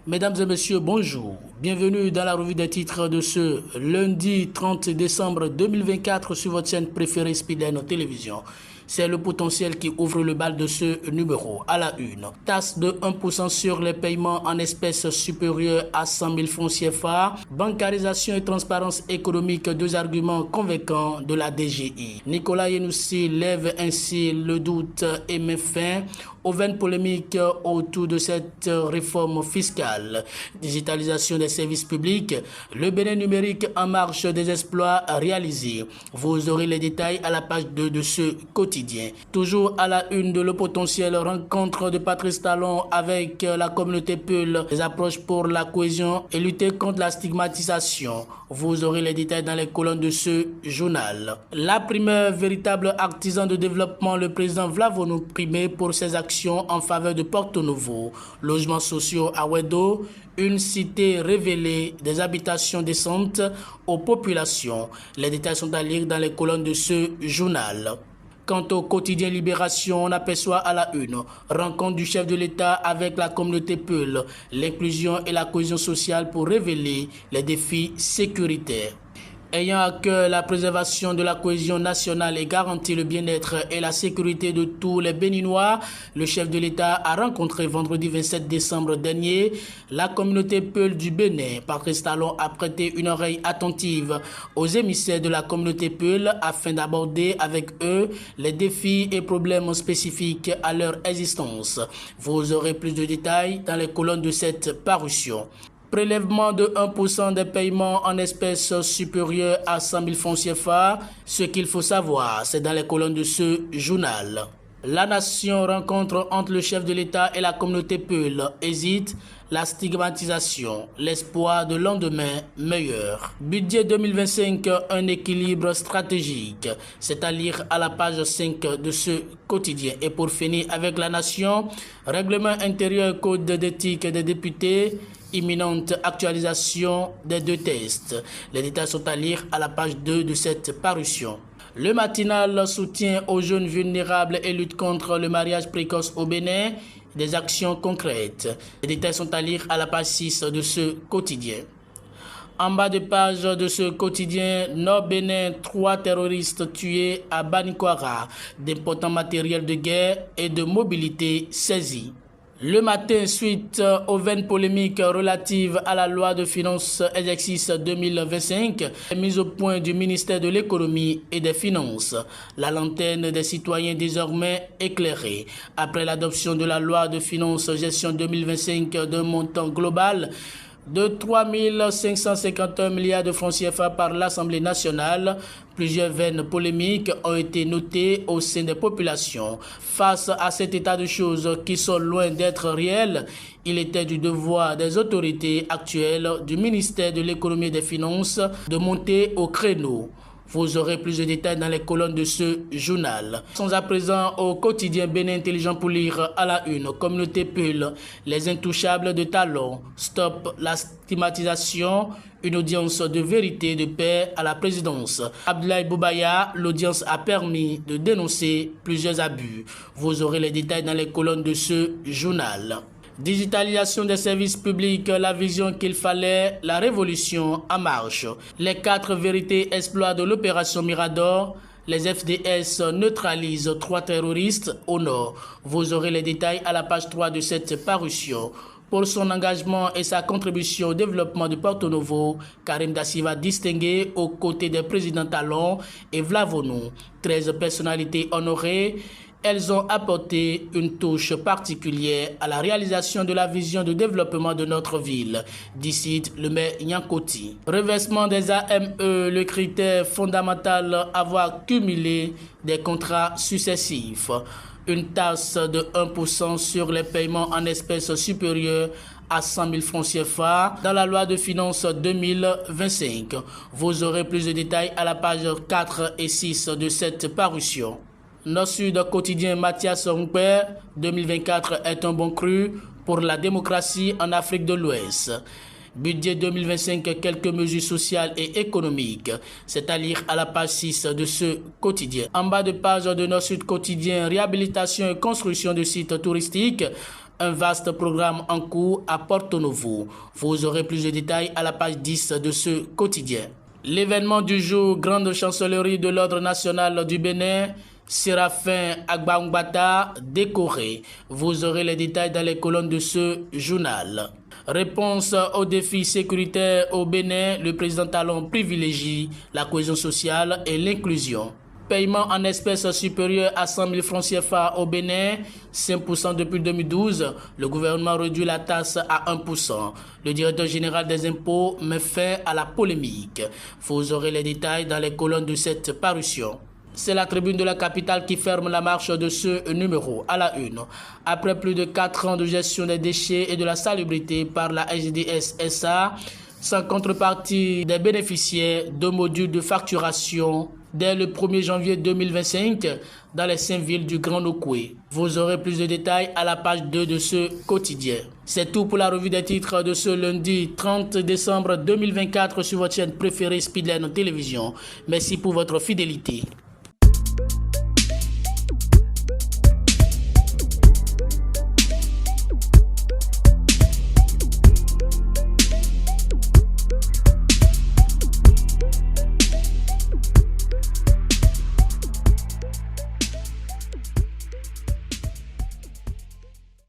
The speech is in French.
Mesdames et messieurs, bonjour. Bienvenue dans la revue des titres de ce lundi 30 décembre 2024 sur votre chaîne préférée Speedline Télévision. C'est le potentiel qui ouvre le bal de ce numéro. À la une, taxe de 1% sur les paiements en espèces supérieurs à 100 000 francs CFA, bancarisation et transparence économique, deux arguments convaincants de la DGI. Nicolas Yenoussi lève ainsi le doute et met fin aux vaines polémiques autour de cette réforme fiscale. Digitalisation des services publics, le Bénin numérique en marche des exploits réalisés. Vous aurez les détails à la page 2 de ce quotidien. Toujours à la une de Le Potentiel, rencontre de Patrice Talon avec la communauté Peul, des approches pour la cohésion et lutter contre la stigmatisation. Vous aurez les détails dans les colonnes de ce journal. La primeur véritable artisan de développement, le président Vlavonu primé pour ses actions en faveur de Porto Novo, logements sociaux à Wedo, une cité révélée, des habitations décentes aux populations. Les détails sont à lire dans les colonnes de ce journal. Quant au quotidien Libération, on aperçoit à la une rencontre du chef de l'État avec la communauté Peul, l'inclusion et la cohésion sociale pour révéler les défis sécuritaires. Ayant à cœur la préservation de la cohésion nationale et garantir le bien-être et la sécurité de tous les Béninois, le chef de l'État a rencontré vendredi 27 décembre dernier la communauté Peul du Bénin. Patrice Talon a prêté une oreille attentive aux émissaires de la communauté Peul afin d'aborder avec eux les défis et problèmes spécifiques à leur existence. Vous aurez plus de détails dans les colonnes de cette parution. Prélèvement de 1% des paiements en espèces supérieurs à 100 000 francs CFA. Ce qu'il faut savoir, c'est dans les colonnes de ce journal. La nation rencontre entre le chef de l'État et la communauté Peul. Hésite, la stigmatisation, l'espoir de lendemain meilleur. Budget 2025, un équilibre stratégique. C'est à lire à la page 5 de ce quotidien. Et pour finir avec la nation, règlement intérieur, code d'éthique des députés, imminente actualisation des deux tests. Les détails sont à lire à la page 2 de cette parution. Le matinal soutient aux jeunes vulnérables et lutte contre le mariage précoce au Bénin. Des actions concrètes. Les détails sont à lire à la page 6 de ce quotidien. En bas de page de ce quotidien, Nord-Bénin, 3 terroristes tués à Banikwara, d'importants matériels de guerre et de mobilité saisis. Le matin, suite aux vaines polémiques relatives à la loi de finances exercice 2025, mise au point du ministère de l'économie et des finances. La lanterne des citoyens désormais éclairée. Après l'adoption de la loi de finances gestion 2025 d'un montant global de 3 551 milliards de francs CFA par l'Assemblée nationale, plusieurs veines polémiques ont été notées au sein des populations. Face à cet état de choses qui sont loin d'être réels, il était du devoir des autorités actuelles du ministère de l'économie et des finances de monter au créneau. Vous aurez plus de détails dans les colonnes de ce journal. Sans à présent au quotidien Bénin Intelligent pour lire à la une. Communauté Peul, les intouchables de Talon. Stop la stigmatisation. Une audience de vérité et de paix à la présidence. Abdoulaye Boubaya, l'audience a permis de dénoncer plusieurs abus. Vous aurez les détails dans les colonnes de ce journal. Digitalisation des services publics, la vision qu'il fallait, la révolution en marche. Les 4 vérités exploits de l'opération Mirador. Les FDS neutralisent 3 terroristes au nord. Vous aurez les détails à la page 3 de cette parution. Pour son engagement et sa contribution au développement de Porto Novo, Karim Da Silva distingué aux côtés des présidents Talon et Vlavonu. 13 personnalités honorées. Elles ont apporté une touche particulière à la réalisation de la vision de développement de notre ville, d'ici le maire Nyankoti. Reversement des AME, le critère fondamental, avoir cumulé des contrats successifs. Une taxe de 1% sur les paiements en espèces supérieures à 100 000 francs CFA dans la loi de finances 2025. Vous aurez plus de détails à la page 4 et 6 de cette parution. Nord-Sud quotidien Mathias Rumpert, 2024 est un bon cru pour la démocratie en Afrique de l'Ouest. Budget 2025, quelques mesures sociales et économiques. C'est à lire à la page 6 de ce quotidien. En bas de page de notre site quotidien, réhabilitation et construction de sites touristiques. Un vaste programme en cours à Porto Novo. Vous aurez plus de détails à la page 10 de ce quotidien. L'événement du jour, grande chancellerie de l'Ordre national du Bénin, Séraphin Agbangbata décoré. Vous aurez les détails dans les colonnes de ce journal. Réponse aux défis sécuritaires au Bénin, le président Talon privilégie la cohésion sociale et l'inclusion. Paiement en espèces supérieur à 100 000 francs CFA au Bénin, 5% depuis 2012. Le gouvernement réduit la taxe à 1%. Le directeur général des impôts met fin à la polémique. Vous aurez les détails dans les colonnes de cette parution. C'est la tribune de la capitale qui ferme la marche de ce numéro à la une. Après plus de 4 ans de gestion des déchets et de la salubrité par la SDS SA, sans contrepartie des bénéficiaires de modules de facturation dès le 1er janvier 2025 dans les 5 villes du Grand Nokoué. Vous aurez plus de détails à la page 2 de ce quotidien. C'est tout pour la revue des titres de ce lundi 30 décembre 2024 sur votre chaîne préférée Speedline Télévision. Merci pour votre fidélité.